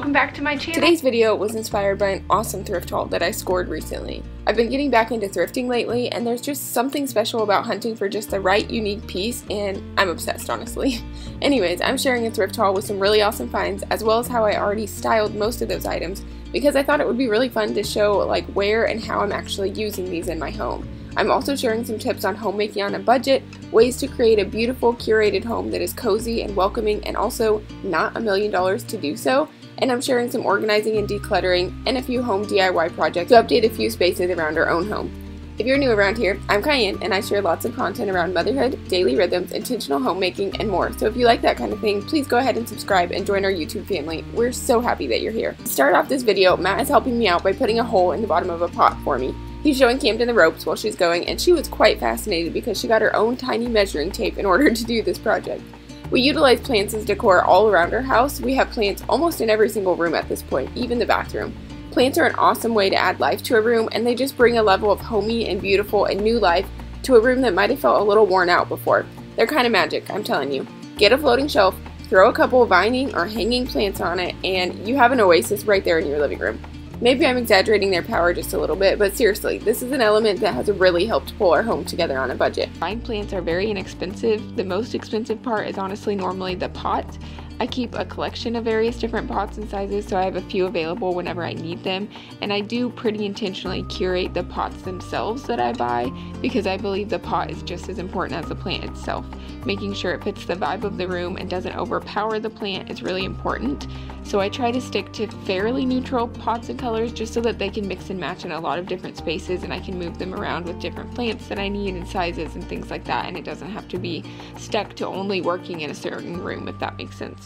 welcome back to my channel. Today's video was inspired by an awesome thrift haul that I scored recently. I've been getting back into thrifting lately, and there's just something special about hunting for just the right unique piece, and I'm obsessed, honestly. Anyways, I'm sharing a thrift haul with some really awesome finds, as well as how I already styled most of those items, because I thought it would be really fun to show like where and how I'm actually using these in my home. I'm also sharing some tips on homemaking on a budget, ways to create a beautiful curated home that is cozy and welcoming and also not $1 million to do so, and I'm sharing some organizing and decluttering and a few home DIY projects to update a few spaces around our own home. If you're new around here, I'm KyAnn and I share lots of content around motherhood, daily rhythms, intentional homemaking, and more. So if you like that kind of thing, please go ahead and subscribe and join our YouTube family. We're so happy that you're here. To start off this video, Matt is helping me out by putting a hole in the bottom of a pot for me. He's showing Camden the ropes while she's going, and she was quite fascinated because she got her own tiny measuring tape in order to do this project. We utilize plants as decor all around our house. We have plants almost in every single room at this point, even the bathroom. Plants are an awesome way to add life to a room, and they just bring a level of homey and beautiful and new life to a room that might have felt a little worn out before. They're kind of magic, I'm telling you. Get a floating shelf, throw a couple of vining or hanging plants on it, and you have an oasis right there in your living room. Maybe I'm exaggerating their power just a little bit, but seriously, this is an element that has really helped pull our home together on a budget. Vine plants are very inexpensive. The most expensive part is honestly normally the pots. I keep a collection of various different pots and sizes, so I have a few available whenever I need them, and I do pretty intentionally curate the pots themselves that I buy because I believe the pot is just as important as the plant itself. Making sure it fits the vibe of the room and doesn't overpower the plant is really important, so I try to stick to fairly neutral pots and colors just so that they can mix and match in a lot of different spaces, and I can move them around with different plants that I need and sizes and things like that, and it doesn't have to be stuck to only working in a certain room, if that makes sense.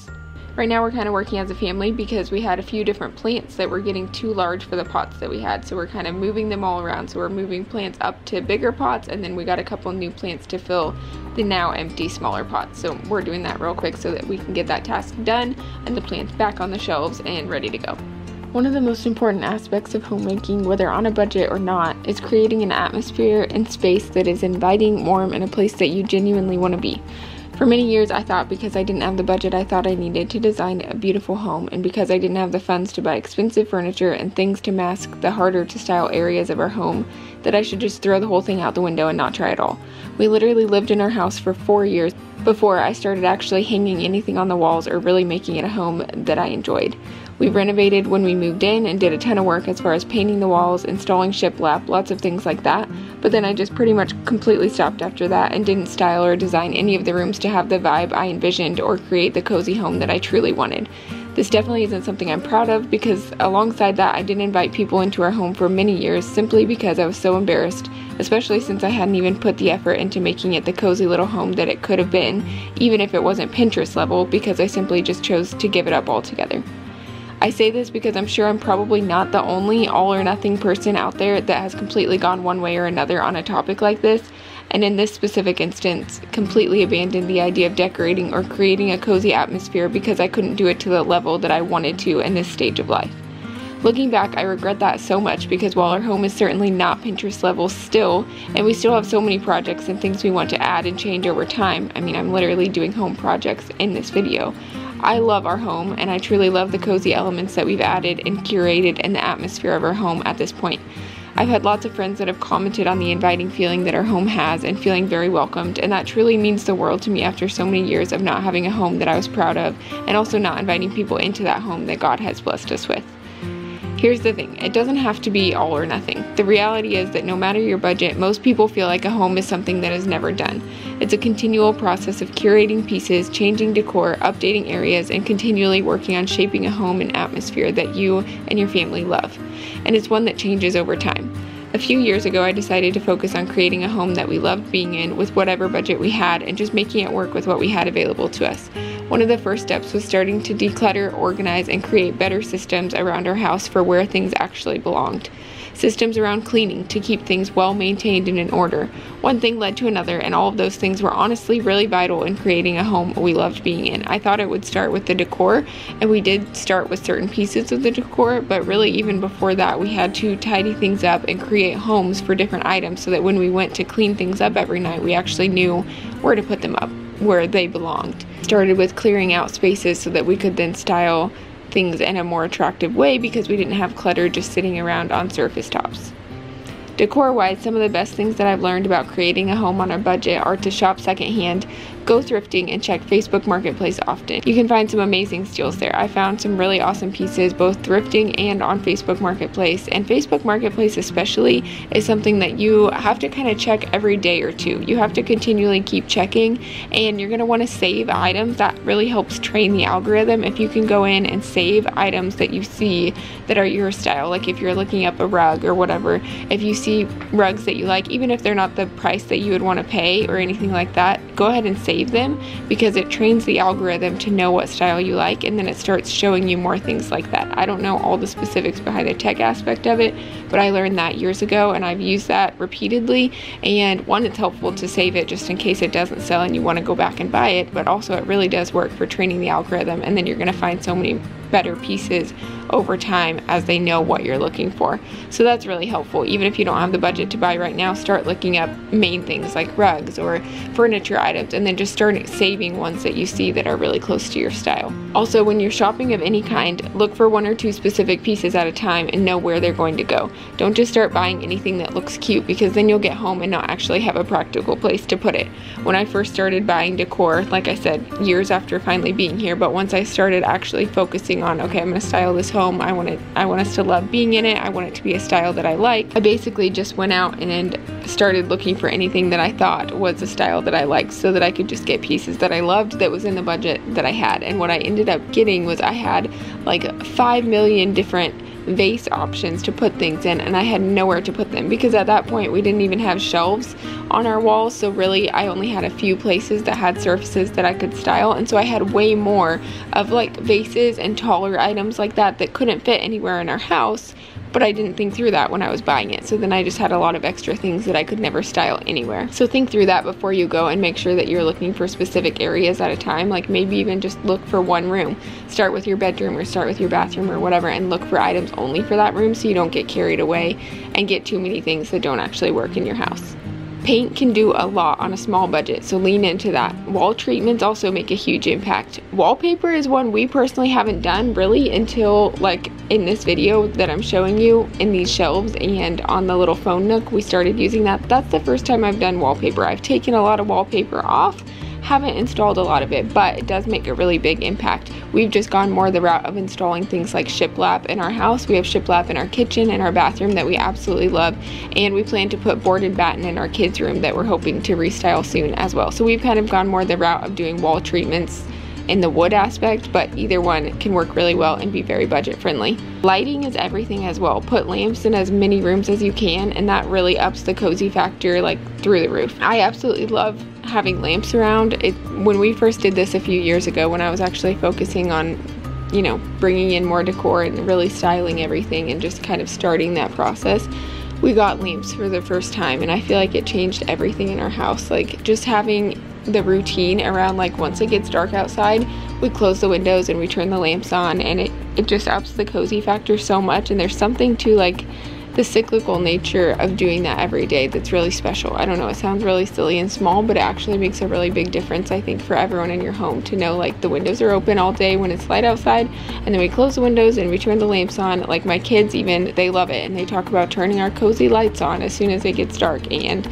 Right now we're kind of working as a family because we had a few different plants that were getting too large for the pots that we had, so we're kind of moving them all around. So we're moving plants up to bigger pots, and then we got a couple new plants to fill the now empty smaller pots. So we're doing that real quick so that we can get that task done and the plants back on the shelves and ready to go. One of the most important aspects of homemaking, whether on a budget or not, is creating an atmosphere and space that is inviting, warm, and a place that you genuinely want to be. For many years, I thought because I didn't have the budget I thought I needed to design a beautiful home, and because I didn't have the funds to buy expensive furniture and things to mask the harder to style areas of our home, that I should just throw the whole thing out the window and not try at all. We literally lived in our house for 4 years before I started actually hanging anything on the walls or really making it a home that I enjoyed. We renovated when we moved in and did a ton of work as far as painting the walls, installing shiplap, lots of things like that, but then I just pretty much completely stopped after that and didn't style or design any of the rooms to have the vibe I envisioned or create the cozy home that I truly wanted. This definitely isn't something I'm proud of because alongside that I didn't invite people into our home for many years simply because I was so embarrassed, especially since I hadn't even put the effort into making it the cozy little home that it could have been, even if it wasn't Pinterest level, because I simply just chose to give it up altogether. I say this because I'm sure I'm probably not the only all or nothing person out there that has completely gone one way or another on a topic like this, and in this specific instance, completely abandoned the idea of decorating or creating a cozy atmosphere because I couldn't do it to the level that I wanted to in this stage of life. Looking back, I regret that so much because while our home is certainly not Pinterest level still, and we still have so many projects and things we want to add and change over time, I mean, I'm literally doing home projects in this video, I love our home, and I truly love the cozy elements that we've added and curated in the atmosphere of our home at this point. I've had lots of friends that have commented on the inviting feeling that our home has and feeling very welcomed, and that truly means the world to me after so many years of not having a home that I was proud of, and also not inviting people into that home that God has blessed us with. Here's the thing, it doesn't have to be all or nothing. The reality is that no matter your budget, most people feel like a home is something that is never done. It's a continual process of curating pieces, changing decor, updating areas, and continually working on shaping a home and atmosphere that you and your family love. And it's one that changes over time. A few years ago, I decided to focus on creating a home that we loved being in with whatever budget we had and just making it work with what we had available to us. One of the first steps was starting to declutter, organize, and create better systems around our house for where things actually belonged. Systems around cleaning to keep things well maintained and in order. One thing led to another, and all of those things were honestly really vital in creating a home we loved being in. I thought it would start with the decor, and we did start with certain pieces of the decor, but really even before that we had to tidy things up and create homes for different items so that when we went to clean things up every night we actually knew where to put them up, where they belonged. Started with clearing out spaces so that we could then style things in a more attractive way because we didn't have clutter just sitting around on surface tops. Decor-wise, some of the best things that I've learned about creating a home on a budget are to shop secondhand, go thrifting, and check Facebook Marketplace often. You can find some amazing steals there. I found some really awesome pieces both thrifting and on Facebook Marketplace, and Facebook Marketplace especially is something that you have to kind of check every day or two. You have to continually keep checking, and you're going to want to save items. That really helps train the algorithm. If you can go in and save items that you see that are your style, like if you're looking up a rug or whatever, if you see rugs that you like, even if they're not the price that you would want to pay or anything like that, go ahead and save them, because it trains the algorithm to know what style you like, and then it starts showing you more things like that. I don't know all the specifics behind the tech aspect of it, but I learned that years ago, and I've used that repeatedly. And one, it's helpful to save it just in case it doesn't sell and you want to go back and buy it, but also it really does work for training the algorithm, and then you're going to find so many better pieces over time as they know what you're looking for. So that's really helpful. Even if you don't have the budget to buy right now, start looking up main things like rugs or furniture items, and then just start saving ones that you see that are really close to your style. Also, when you're shopping of any kind, look for 1 or 2 specific pieces at a time and know where they're going to go. Don't just start buying anything that looks cute, because then you'll get home and not actually have a practical place to put it. When I first started buying decor, like I said, years after finally being here, but once I started actually focusing on, okay, I'm going to style this home, I want us to love being in it, I want it to be a style that I like, I basically just went out and started looking for anything that I thought was a style that I liked, so that I could just get pieces that I loved that was in the budget that I had. And what I ended up getting was I had like 5 million different vase options to put things in, and I had nowhere to put them, because at that point we didn't even have shelves on our walls. So really I only had a few places that had surfaces that I could style, and so I had way more of like vases and taller items like that that couldn't fit anywhere in our house. But I didn't think through that when I was buying it, so then I just had a lot of extra things that I could never style anywhere. So think through that before you go, and make sure that you're looking for specific areas at a time. Like maybe even just look for one room. Start with your bedroom or start with your bathroom or whatever, and look for items only for that room, so you don't get carried away and get too many things that don't actually work in your house. Paint can do a lot on a small budget, so lean into that. Wall treatments also make a huge impact. Wallpaper is one we personally haven't done really until like in this video that I'm showing you in these shelves, and on the little phone nook we started using that. That's the first time I've done wallpaper. I've taken a lot of wallpaper off, haven't installed a lot of it, but it does make a really big impact. We've just gone more the route of installing things like shiplap in our house. We have shiplap in our kitchen and our bathroom that we absolutely love, and we plan to put boarded batten in our kids' room that we're hoping to restyle soon as well. So we've kind of gone more the route of doing wall treatments in the wood aspect, but either one can work really well and be very budget friendly. Lighting is everything as well. Put lamps in as many rooms as you can, and that really ups the cozy factor like through the roof. I absolutely love having lamps around. When we first did this a few years ago, when I was actually focusing on, you know, bringing in more decor and really styling everything and just kind of starting that process, we got lamps for the first time, and I feel like it changed everything in our house. Like just having the routine around, like once it gets dark outside, we close the windows and we turn the lamps on, and it just ups the cozy factor so much. And there's something to like the cyclical nature of doing that every day that's really special. I don't know, it sounds really silly and small, but it actually makes a really big difference, I think, for everyone in your home to know like the windows are open all day when it's light outside, and then we close the windows and we turn the lamps on. Like my kids even, they love it, and they talk about turning our cozy lights on as soon as it gets dark, and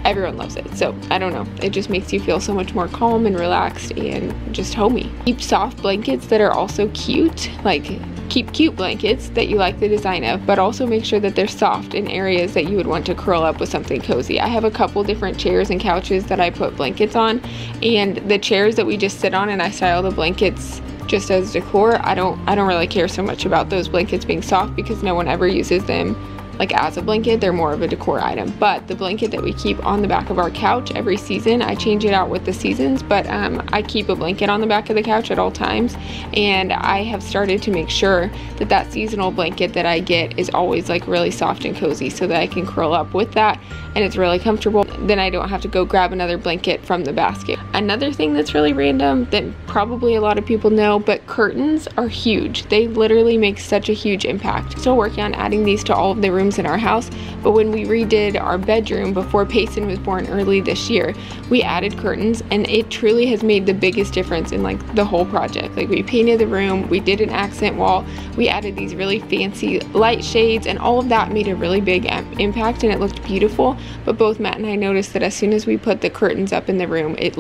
everyone loves it. So I don't know, it just makes you feel so much more calm and relaxed and just homey. Keep soft blankets that are also cute. Like keep cute blankets that you like the design of, but also make sure that they're soft in areas that you would want to curl up with something cozy. I have a couple different chairs and couches that I put blankets on, and the chairs that we just sit on and I style the blankets just as decor, I don't really care so much about those blankets being soft, because no one ever uses them like as a blanket. They're more of a decor item. But the blanket that we keep on the back of our couch every season, I change it out with the seasons, but I keep a blanket on the back of the couch at all times, and I have started to make sure that that seasonal blanket that I get is always like really soft and cozy, so that I can curl up with that and it's really comfortable. Then I don't have to go grab another blanket from the basket. Another thing that's really random that probably a lot of people know, but curtains are huge. They literally make such a huge impact. Still working on adding these to all of the rooms rooms in our house, but when we redid our bedroom before Payson was born early this year, we added curtains, and it truly has made the biggest difference in like the whole project. Like, we painted the room, we did an accent wall, we added these really fancy light shades, and all of that made a really big impact, and it looked beautiful. But both Matt and I noticed that as soon as we put the curtains up in the room, it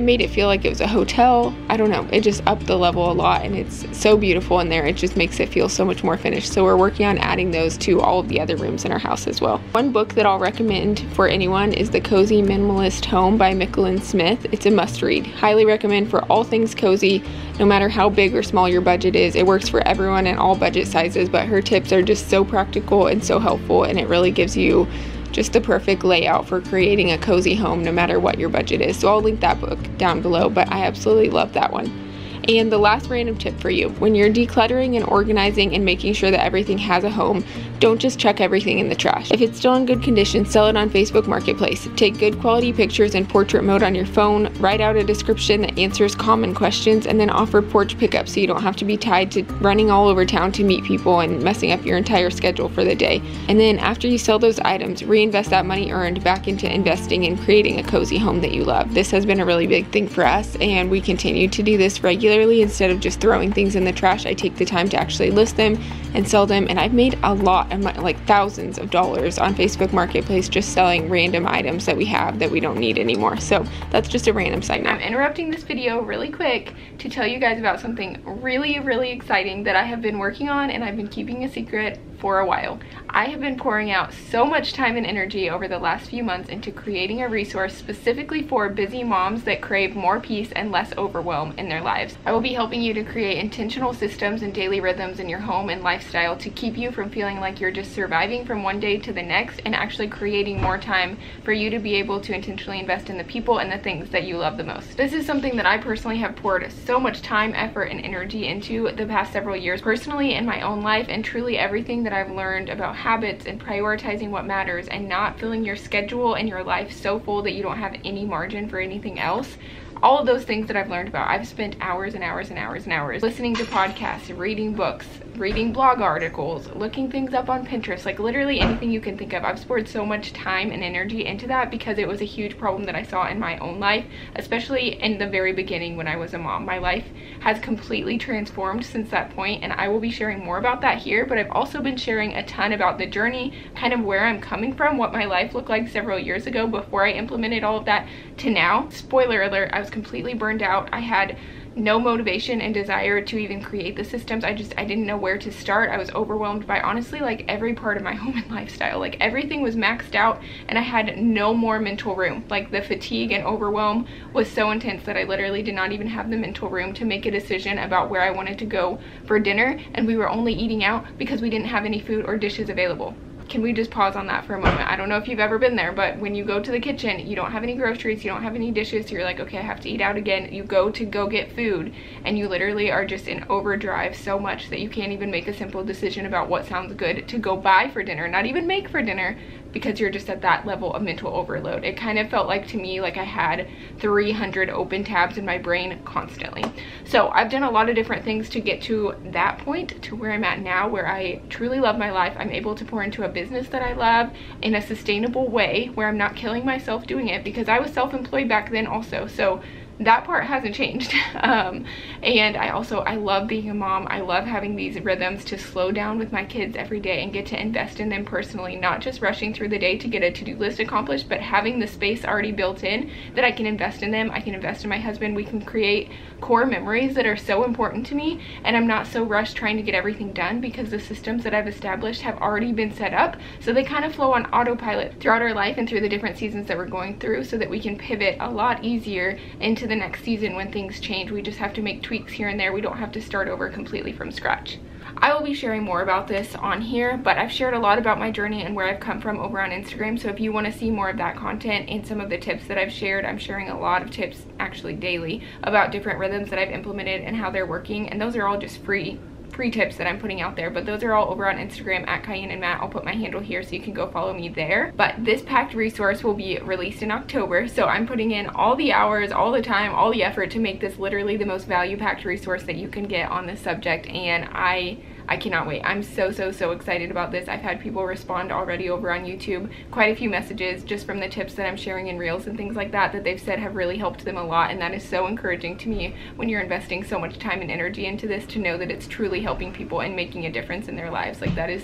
made it feel like it was a hotel. I don't know, it just upped the level a lot, and it's so beautiful in there. It just makes it feel so much more finished. So we're working on adding those to all of the other rooms in our house as well. One book that I'll recommend for anyone is The Cozy Minimalist Home by Micklin Smith. It's a must read. Highly recommend for all things cozy, no matter how big or small your budget is. It works for everyone in all budget sizes, but her tips are just so practical and so helpful, and it really gives you just the perfect layout for creating a cozy home no matter what your budget is. So I'll link that book down below, but I absolutely love that one. And the last random tip for you: when you're decluttering and organizing and making sure that everything has a home, don't just chuck everything in the trash. If it's still in good condition, sell it on Facebook Marketplace. Take good quality pictures in portrait mode on your phone, write out a description that answers common questions, and then offer porch pickup so you don't have to be tied to running all over town to meet people and messing up your entire schedule for the day. And then after you sell those items, reinvest that money earned back into investing in creating a cozy home that you love. This has been a really big thing for us, and we continue to do this regularly. Instead of just throwing things in the trash, I take the time to actually list them and sell them, and I've made a lot of money, like thousands of dollars on Facebook Marketplace, just selling random items that we have that we don't need anymore. So that's just a random side note. I'm interrupting this video really quick to tell you guys about something really exciting that I have been working on, and I've been keeping a secret for a while. I have been pouring out so much time and energy over the last few months into creating a resource specifically for busy moms that crave more peace and less overwhelm in their lives. I will be helping you to create intentional systems and daily rhythms in your home and lifestyle to keep you from feeling like you're just surviving from one day to the next, and actually creating more time for you to be able to intentionally invest in the people and the things that you love the most. This is something that I personally have poured so much time, effort, and energy into the past several years, personally in my own life, and truly everything that I've learned about habits and prioritizing what matters and not filling your schedule and your life so full that you don't have any margin for anything else. All of those things that I've learned about, I've spent hours and hours and hours and hours listening to podcasts, reading books, reading blog articles, looking things up on Pinterest, like literally anything you can think of. I've poured so much time and energy into that because it was a huge problem that I saw in my own life, especially in the very beginning when I was a mom. My life has completely transformed since that point, and I will be sharing more about that here, but I've also been sharing a ton about the journey, kind of where I'm coming from, what my life looked like several years ago before I implemented all of that to now. Spoiler alert, I was completely burned out. I had no motivation and desire to even create the systems. I didn't know where to start. I was overwhelmed by honestly like every part of my home and lifestyle. Like everything was maxed out, and I had no more mental room. Like the fatigue and overwhelm was so intense that I literally did not even have the mental room to make a decision about where I wanted to go for dinner, and we were only eating out because we didn't have any food or dishes available. Can we just pause on that for a moment? I don't know if you've ever been there, but when you go to the kitchen, you don't have any groceries, you don't have any dishes, so you're like, okay, I have to eat out again. You go get food, and you literally are just in overdrive so much that you can't even make a simple decision about what sounds good to go buy for dinner, not even make for dinner, because you're just at that level of mental overload. It kind of felt like to me like I had 300 open tabs in my brain constantly. So I've done a lot of different things to get to that point, to where I'm at now, where I truly love my life. I'm able to pour into a business that I love in a sustainable way, where I'm not killing myself doing it, because I was self-employed back then also. So that part hasn't changed. And I love being a mom. I love having these rhythms to slow down with my kids every day and get to invest in them personally, not just rushing through the day to get a to-do list accomplished, but having the space already built in that I can invest in them. I can invest in my husband. We can create core memories that are so important to me, and I'm not so rushed trying to get everything done because the systems that I've established have already been set up, so they kind of flow on autopilot throughout our life and through the different seasons that we're going through, so that we can pivot a lot easier into the next season when things change. We just have to make tweaks here and there. We don't have to start over completely from scratch. I will be sharing more about this on here, but I've shared a lot about my journey and where I've come from over on Instagram, so if you want to see more of that content and some of the tips that I've shared, I'm sharing a lot of tips actually daily about different rhythms that I've implemented and how they're working, and those are all just free tips that I'm putting out there, but those are all over on Instagram at KyAnn Mat. I'll put my handle here so you can go follow me there. But this packed resource will be released in October, so I'm putting in all the hours, all the time, all the effort to make this literally the most value packed resource that you can get on this subject, and I cannot wait. I'm so excited about this. I've had people respond already over on YouTube, quite a few messages just from the tips that I'm sharing in reels and things like that they've said have really helped them a lot, and that is so encouraging to me when you're investing so much time and energy into this, to know that it's truly helping people and making a difference in their lives. Like, that is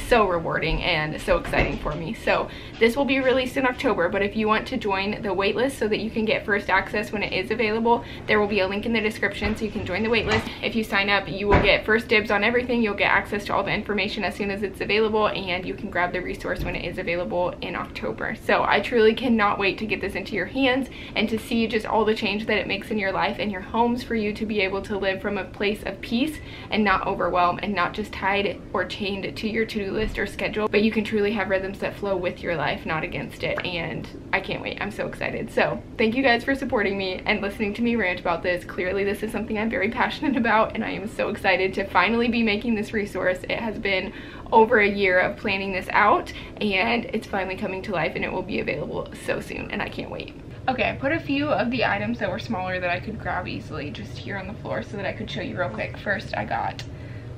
so rewarding and so exciting for me. So this will be released in October, but if you want to join the waitlist so that you can get first access when it is available, there will be a link in the description so you can join the waitlist. If you sign up, you will get first dibs on everything. You'll get access to all the information as soon as it's available, and you can grab the resource when it is available in October. So I truly cannot wait to get this into your hands and to see just all the change that it makes in your life and your homes, for you to be able to live from a place of peace and not overwhelmed and not just tied or chained to your to-do list or schedule, but you can truly have rhythms that flow with your life, not against it. And I can't wait. I'm so excited. So thank you guys for supporting me and listening to me rant about this. Clearly this is something I'm very passionate about, and I am so excited to finally be making this resource. It has been over a year of planning this out, and it's finally coming to life, and it will be available so soon, and I can't wait. Okay, I put a few of the items that were smaller that I could grab easily just here on the floor so that I could show you real quick. First, I got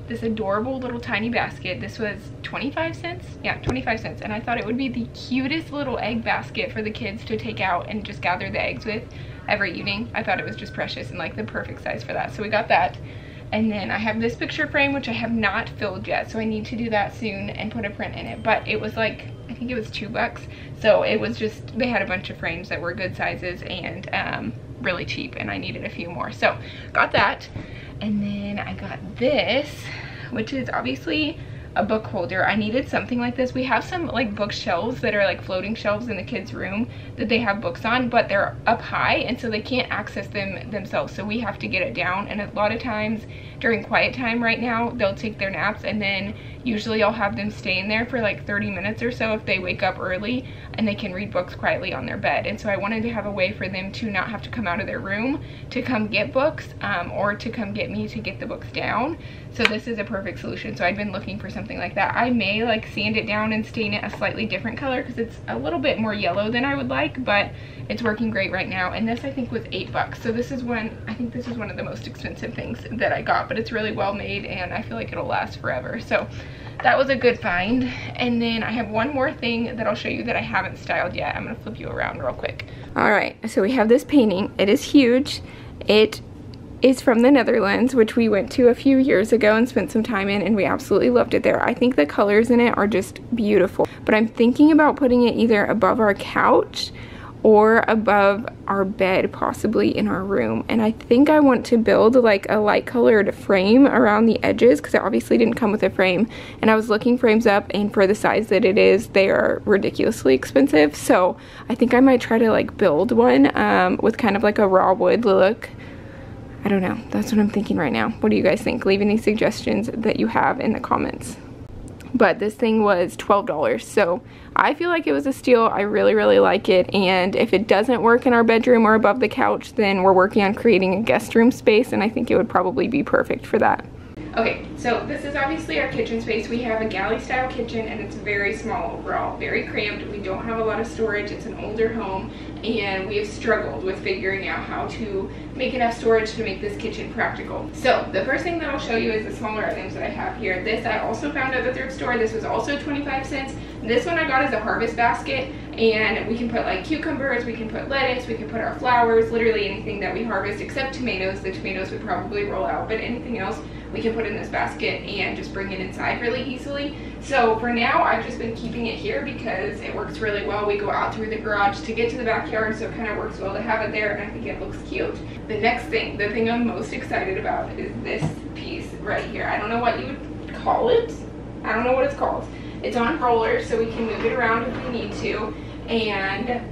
this adorable little tiny basket. This was 25 cents? Yeah, 25 cents. And I thought it would be the cutest little egg basket for the kids to take out and just gather the eggs with every evening. I thought it was just precious and like the perfect size for that. So we got that. And then I have this picture frame, which I have not filled yet, so I need to do that soon and put a print in it. But it was like, I think it was $2. So it was just, they had a bunch of frames that were good sizes and really cheap, and I needed a few more. So got that. And then I got this, which is obviously a book holder. I needed something like this. We have some like bookshelves that are like floating shelves in the kids' room that they have books on, but they're up high, and so they can't access them themselves, so we have to get it down. And a lot of times during quiet time right now, they'll take their naps, and then usually I'll have them stay in there for like 30 minutes or so if they wake up early, and they can read books quietly on their bed. And so I wanted to have a way for them to not have to come out of their room to come get books, or to come get me to get the books down. So this is a perfect solution. So I'd been looking for something like that. I may like sand it down and stain it a slightly different color because it's a little bit more yellow than I would like, but it's working great right now. And this I think was $8. So this is I think this is one of the most expensive things that I got, but it's really well made and I feel like it'll last forever. So that was a good find. And then I have one more thing that I'll show you that I haven't styled yet. I'm gonna flip you around real quick. All right, so we have this painting. It is huge. It is from the Netherlands, which we went to a few years ago and spent some time in, and we absolutely loved it there. I think the colors in it are just beautiful, but I'm thinking about putting it either above our couch or above our bed, possibly in our room. And I think I want to build like a light colored frame around the edges, because it obviously didn't come with a frame, and I was looking frames up, and for the size that it is, they are ridiculously expensive. So I think I might try to like build one with kind of like a raw wood look. I don't know. That's what I'm thinking right now. What do you guys think? Leave any suggestions that you have in the comments. But this thing was $12, so I feel like it was a steal. I really like it, and if it doesn't work in our bedroom or above the couch, then we're working on creating a guest room space, and I think it would probably be perfect for that. Okay, so this is obviously our kitchen space. We have a galley style kitchen, and it's very small overall, very cramped. We don't have a lot of storage. It's an older home, and we have struggled with figuring out how to make enough storage to make this kitchen practical. So the first thing that I'll show you is the smaller items that I have here. This I also found at the thrift store. This was also 25 cents. This one I got as a harvest basket, and we can put like cucumbers, we can put lettuce, we can put our flowers, literally anything that we harvest except tomatoes. The tomatoes would probably roll out, but anything else we can put in this basket and just bring it inside really easily. So for now, I've just been keeping it here because it works really well. We go out through the garage to get to the backyard, so it kind of works well to have it there, and I think it looks cute. The next thing, the thing I'm most excited about, is this piece right here. I don't know what you would call it. I don't know what it's called. It's on rollers, so we can move it around if we need to. And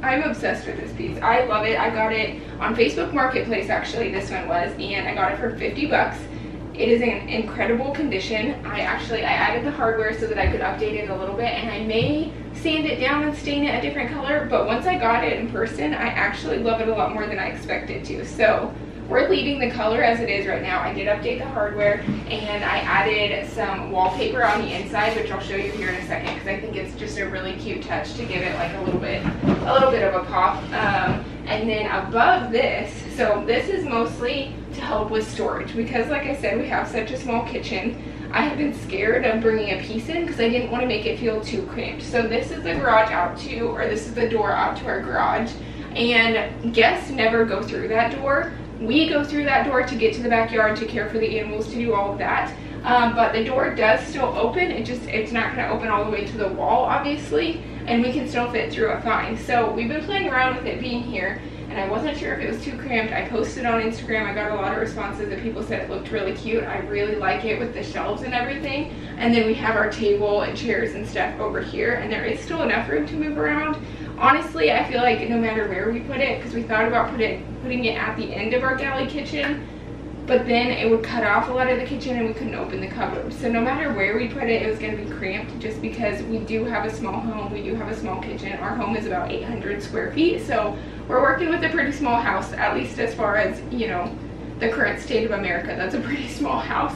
I'm obsessed with this piece. I love it. I got it on Facebook Marketplace, actually, this one was, and I got it for 50 bucks. It is in incredible condition. I added the hardware so that I could update it a little bit, and I may sand it down and stain it a different color, but once I got it in person, I actually love it a lot more than I expected to. So we're leaving the color as it is right now. I did update the hardware, and I added some wallpaper on the inside, which I'll show you here in a second, because I think it's just a really cute touch to give it like a little bit of a pop. And then above this, so this is mostly to help with storage, because like I said, we have such a small kitchen. I have been scared of bringing a piece in because I didn't want to make it feel too cramped. So this is the garage out to, or this is the door out to our garage, and guests never go through that door. We go through that door to get to the backyard, to care for the animals, to do all of that. But the door does still open. It's not going to open all the way to the wall, obviously, and we can still fit through it fine. So we've been playing around with it being here, and I wasn't sure if it was too cramped. I posted on Instagram. I got a lot of responses that people said it looked really cute. I really like it with the shelves and everything. And then we have our table and chairs and stuff over here, and there is still enough room to move around. Honestly, I feel like no matter where we put it, because we thought about putting it at the end of our galley kitchen, but then it would cut off a lot of the kitchen and we couldn't open the cupboard. So no matter where we put it, it was going to be cramped, just because we do have a small home. We do have a small kitchen. Our home is about 800 square feet, so we're working with a pretty small house, at least as far as, you know, the current state of America. That's a pretty small house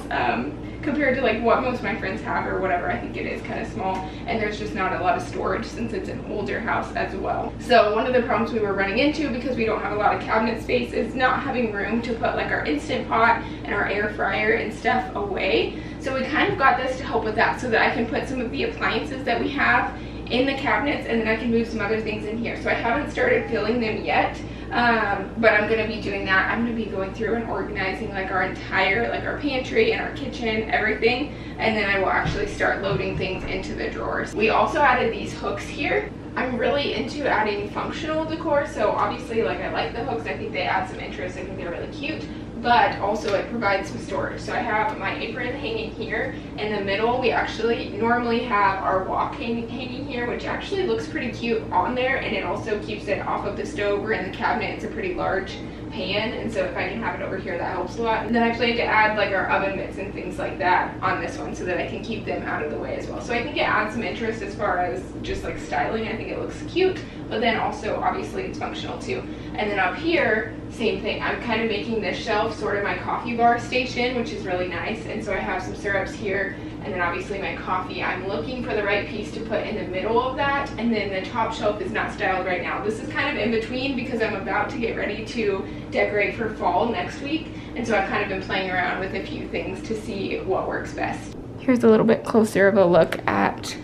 compared to like what most of my friends have or whatever. I think it is kind of small, and there's just not a lot of storage since it's an older house as well. So one of the problems we were running into, because we don't have a lot of cabinet space, is not having room to put like our Instant Pot and our air fryer and stuff away. So we kind of got this to help with that, so that I can put some of the appliances that we have in the cabinets, and then I can move some other things in here. So I haven't started filling them yet, but I'm going to be doing that. I'm going to be going through and organizing like our entire, like our pantry and our kitchen, everything, and then I will actually start loading things into the drawers. We also added these hooks here. I'm really into adding functional decor, so obviously like I like the hooks. I think they add some interest. I think they're really cute, but also it provides some storage. So I have my apron hanging here. In the middle, we actually normally have our wok hanging here, which actually looks pretty cute on there, and it also keeps it off of the stove or in the cabinet. It's a pretty large pan, and so if I can have it over here, that helps a lot. And then I plan to add like our oven mitts and things like that on this one, so that I can keep them out of the way as well. So I think it adds some interest as far as just like styling. I think it looks cute, but then also obviously it's functional too. And then up here, same thing. I'm kind of making this shelf sort of my coffee bar station, which is really nice. And so I have some syrups here, and then obviously my coffee. I'm looking for the right piece to put in the middle of that, and then the top shelf is not styled right now. This is kind of in between because I'm about to get ready to decorate for fall next week, and so I've kind of been playing around with a few things to see what works best. Here's a little bit closer of a look at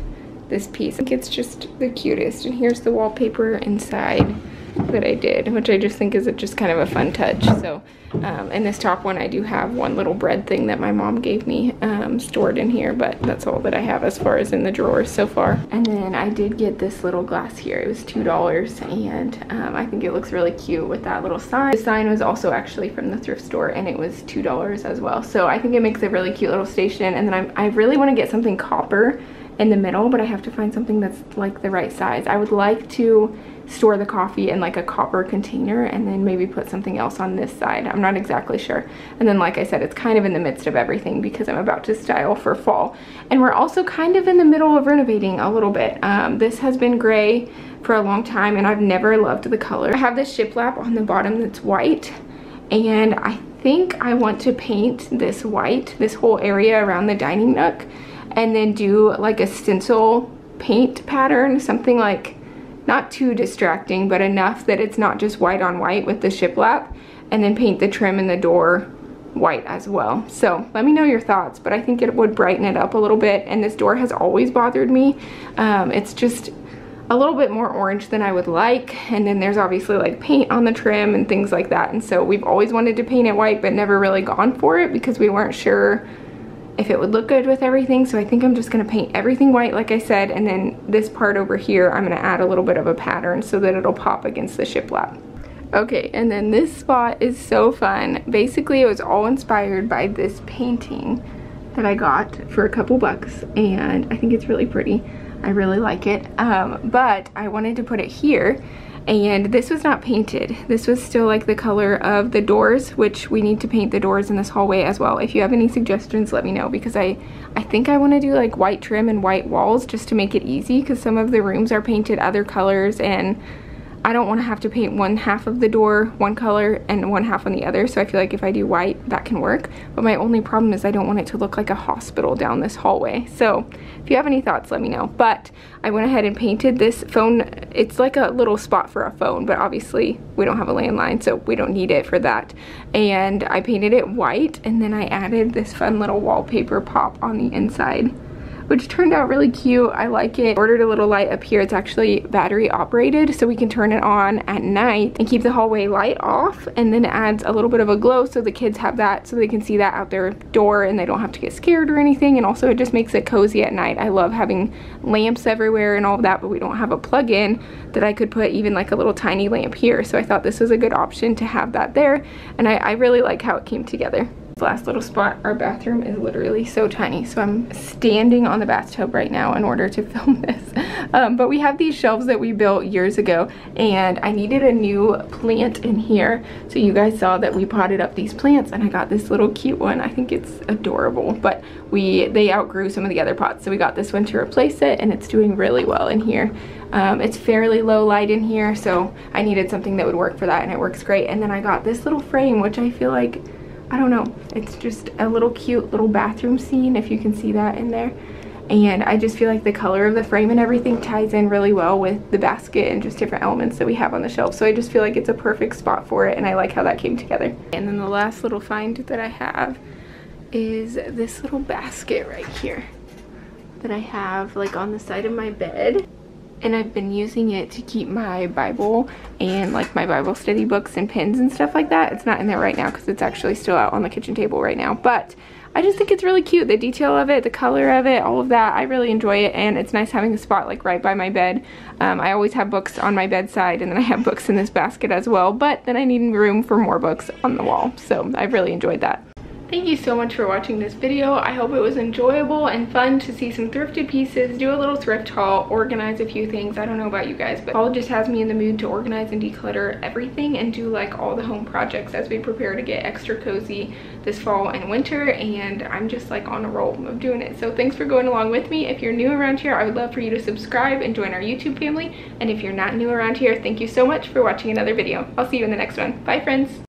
this piece. I think it's just the cutest, and here's the wallpaper inside that I did, which I just think is just kind of a fun touch. So in this top one, I do have one little bread thing that my mom gave me stored in here, but that's all that I have as far as in the drawers so far. And then I did get this little glass here. It was $2, and I think it looks really cute with that little sign. The sign was also actually from the thrift store, and it was $2 as well. So I think it makes a really cute little station. And then I really want to get something copper in the middle, but I have to find something that's like the right size. I would like to store the coffee in like a copper container, and then maybe put something else on this side. I'm not exactly sure. And then like I said, it's kind of in the midst of everything because I'm about to style for fall, and we're also kind of in the middle of renovating a little bit. This has been gray for a long time, and I've never loved the color. I have this shiplap on the bottom that's white, and I think I want to paint this white, this whole area around the dining nook, and then do like a stencil paint pattern, something like not too distracting, but enough that it's not just white on white with the shiplap, and then paint the trim and the door white as well. So let me know your thoughts, but I think it would brighten it up a little bit. And this door has always bothered me. It's just a little bit more orange than I would like, and then there's obviously like paint on the trim and things like that, and so we've always wanted to paint it white but never really gone for it because we weren't sure if it would look good with everything. So I think I'm just gonna paint everything white like I said, and then this part over here I'm gonna add a little bit of a pattern so that it'll pop against the shiplap. Okay, and then this spot is so fun. Basically it was all inspired by this painting that I got for a couple bucks, and I think it's really pretty. I really like it, but I wanted to put it here, and this was not painted. This was still like the color of the doors, which we need to paint the doors in this hallway as well. If you have any suggestions, let me know, because I think I want to do like white trim and white walls just to make it easy, because some of the rooms are painted other colors, and I don't want to have to paint one half of the door one color and one half on the other, so I feel like if I do white, that can work. But my only problem is I don't want it to look like a hospital down this hallway. So if you have any thoughts, let me know. But I went ahead and painted this phone. It's like a little spot for a phone, but obviously we don't have a landline, so we don't need it for that. And I painted it white, and then I added this fun little wallpaper pop on the inside, which turned out really cute. I like it. Ordered a little light up here. It's actually battery operated, so we can turn it on at night and keep the hallway light off, and then it adds a little bit of a glow so the kids have that, so they can see that out their door and they don't have to get scared or anything. And also it just makes it cozy at night. I love having lamps everywhere and all of that, but we don't have a plug-in that I could put even like a little tiny lamp here, so I thought this was a good option to have that there, and I really like how it came together. This last little spot, our bathroom is literally so tiny, so I'm standing on the bathtub right now in order to film this. But we have these shelves that we built years ago, and I needed a new plant in here. So you guys saw that we potted up these plants, and I got this little cute one. I think it's adorable, but they outgrew some of the other pots, so we got this one to replace it, and it's doing really well in here. It's fairly low light in here, so I needed something that would work for that, and it works great. And then I got this little frame, which I feel like, I don't know, it's just a little cute little bathroom scene, if you can see that in there. And I just feel like the color of the frame and everything ties in really well with the basket and just different elements that we have on the shelf. So I just feel like it's a perfect spot for it, and I like how that came together. And then the last little find that I have is this little basket right here that I have like on the side of my bed. And I've been using it to keep my Bible and like my Bible study books and pens and stuff like that. It's not in there right now because it's actually still out on the kitchen table right now. But I just think it's really cute. The detail of it, the color of it, all of that. I really enjoy it, and it's nice having a spot like right by my bed. I always have books on my bedside, and then I have books in this basket as well. But then I need room for more books on the wall. So I've really enjoyed that. Thank you so much for watching this video. I hope it was enjoyable and fun to see some thrifted pieces, do a little thrift haul, organize a few things. I don't know about you guys, but fall just has me in the mood to organize and declutter everything and do like all the home projects as we prepare to get extra cozy this fall and winter, and I'm just like on a roll of doing it. So thanks for going along with me. If you're new around here, I would love for you to subscribe and join our YouTube family. And if you're not new around here, thank you so much for watching another video. I'll see you in the next one. Bye friends.